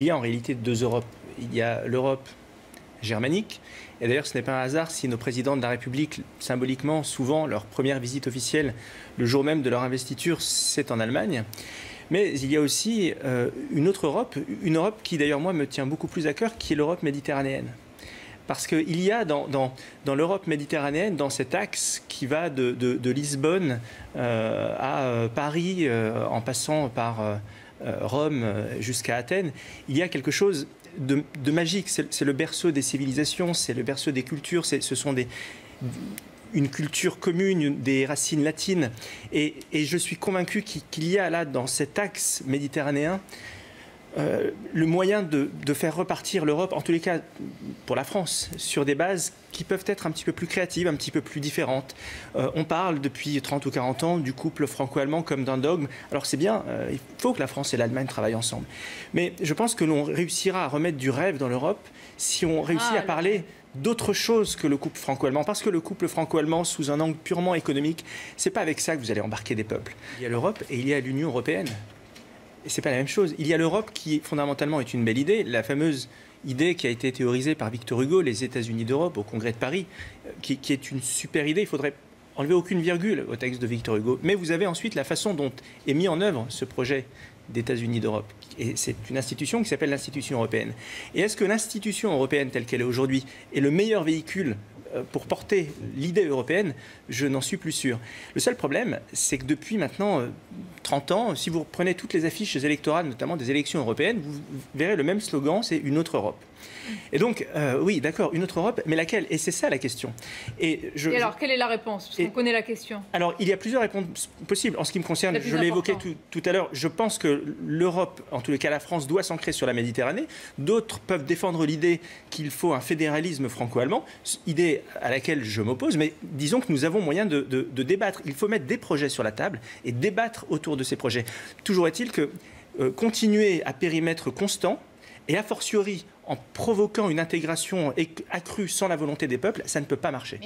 Il y a en réalité deux Europes. Il y a l'Europe germanique, et d'ailleurs ce n'est pas un hasard si nos présidents de la République, symboliquement, souvent, leur première visite officielle, le jour même de leur investiture, c'est en Allemagne. Mais il y a aussi une autre Europe, une Europe qui d'ailleurs moi me tient beaucoup plus à cœur, qui est l'Europe méditerranéenne. Parce qu'il y a dans l'Europe méditerranéenne, dans cet axe qui va de Lisbonne à Paris, en passant par Rome jusqu'à Athènes, il y a quelque chose de magique. C'est le berceau des civilisations, c'est le berceau des cultures, ce sont une culture commune, des racines latines. Et je suis convaincu qu'il y a là, dans cet axe méditerranéen, le moyen de faire repartir l'Europe, en tous les cas pour la France, sur des bases qui peuvent être un petit peu plus créatives, un petit peu plus différentes. On parle depuis 30 ou 40 ans du couple franco-allemand comme d'un dogme. Alors c'est bien, il faut que la France et l'Allemagne travaillent ensemble. Mais je pense que l'on réussira à remettre du rêve dans l'Europe si on réussit à parler d'autre chose que le couple franco-allemand. Parce que le couple franco-allemand, sous un angle purement économique, c'est pas avec ça que vous allez embarquer des peuples. Il y a l'Europe et il y a l'Union européenne. Et c'est pas la même chose. Il y a l'Europe qui, fondamentalement, est une belle idée. La fameuse idée qui a été théorisée par Victor Hugo, les États-Unis d'Europe, au Congrès de Paris, qui est une super idée. Il faudrait enlever aucune virgule au texte de Victor Hugo. Mais vous avez ensuite la façon dont est mis en œuvre ce projet d'États-Unis d'Europe. Et c'est une institution qui s'appelle l'institution européenne. Et est-ce que l'institution européenne telle qu'elle est aujourd'hui est le meilleur véhicule pour porter l'idée européenne? Je n'en suis plus sûr. Le seul problème, c'est que depuis maintenant 30 ans, si vous prenez toutes les affiches électorales, notamment des élections européennes, vous verrez le même slogan, c'est une autre Europe. Et donc, oui, d'accord, une autre Europe, mais laquelle? Et c'est ça la question. Et alors, quelle est la réponse? Parce qu'on connaît la question. Alors, il y a plusieurs réponses possibles. En ce qui me concerne, je l'ai évoqué tout à l'heure, je pense que l'Europe, en tous les cas la France, doit s'ancrer sur la Méditerranée. D'autres peuvent défendre l'idée qu'il faut un fédéralisme franco-allemand, idée à laquelle je m'oppose, mais disons que nous avons moyen de débattre. Il faut mettre des projets sur la table et débattre autour de ces projets. Toujours est-il que continuer à périmètre constant, et a fortiori en provoquant une intégration accrue sans la volonté des peuples, ça ne peut pas marcher.